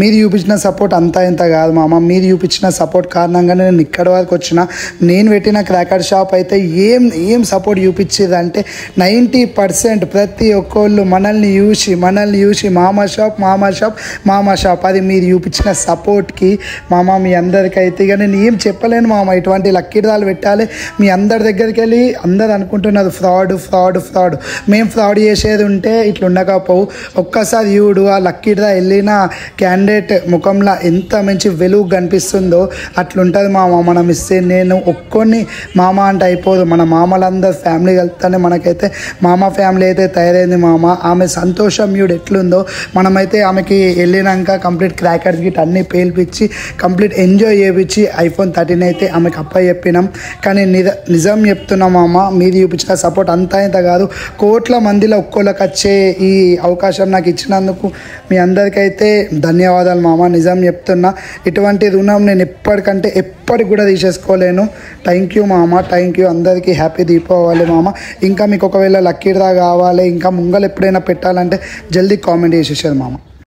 మీరు చూపించిన సపోర్ట్ అంతా ఇంత కాదు మామ. మీరు చూపించిన సపోర్ట్ కారణంగానే నేను ఇక్కడి వరకు వచ్చిన. నేను పెట్టిన క్రాకర్ షాప్ అయితే ఏం సపోర్ట్ చూపించేది అంటే 90% ప్రతి ఒక్కళ్ళు మనల్ని చూసి మామా షాప్ అది మీరు చూపించిన సపోర్ట్కి మామ. మీ అందరికైతే ఇక నేను ఏం చెప్పలేను మామ. ఇటువంటి లక్కీదాలు పెట్టాలి మీ అందరి దగ్గరికి వెళ్ళి. అందరు అనుకుంటున్నారు ఫ్రాడ్. మేము ఫ్రాడ్ చేసేది ఉంటే ఇట్లా ఉండకపోవు. ఒక్కసారి చూడు ఆ లక్కీదా వెళ్ళిన క్యాండిడేట్ ముఖంలో ఎంత మంచి వెలుగు కనిపిస్తుందో అట్లుంటుంది మామ. మనం ఇస్తే నేను ఒక్కొని మామ అంటే అయిపోదు. మన మామలందరూ ఫ్యామిలీ వెళ్తానే మనకైతే మామ ఫ్యామిలీ అయితే తయారైంది మామ. ఆమె సంతోషం చూడు ఎట్లుందో. మనమైతే ఆమెకి వెళ్ళినాక కంప్లీట్ క్రాకర్స్ గిట్ అన్నీ పేల్పించి కంప్లీట్ ఎంజాయ్ చేయించి iPhone 13 అయితే ఆమెకు చెప్పినాం. కానీ నిజం చెప్తున్నా మామ, మీరు చూపించిన సపోర్ట్ అంతా ఇంత కాదు. కోట్ల మందిలో ఒక్కోళ్ళకి వచ్చే ఈ అవకాశం నాకు ఇచ్చినందుకు మీ అందరికైతే ధన్యవాదాలు మామ. నిజం చెప్తున్నా, ఇటువంటి రుణం నేను ఎప్పటికి కూడా తీసేసుకోలేను. థ్యాంక్ యూ మామ, థ్యాంక్ యూ. అందరికీ హ్యాపీ దీపావళి మామ. ఇంకా మీకు ఒకవేళ లక్కీ డ్రా కావాలి, ఇంకా ముంగలు ఎప్పుడైనా పెట్టాలంటే జల్దీ కామెంట్ చేసేసేది మామ.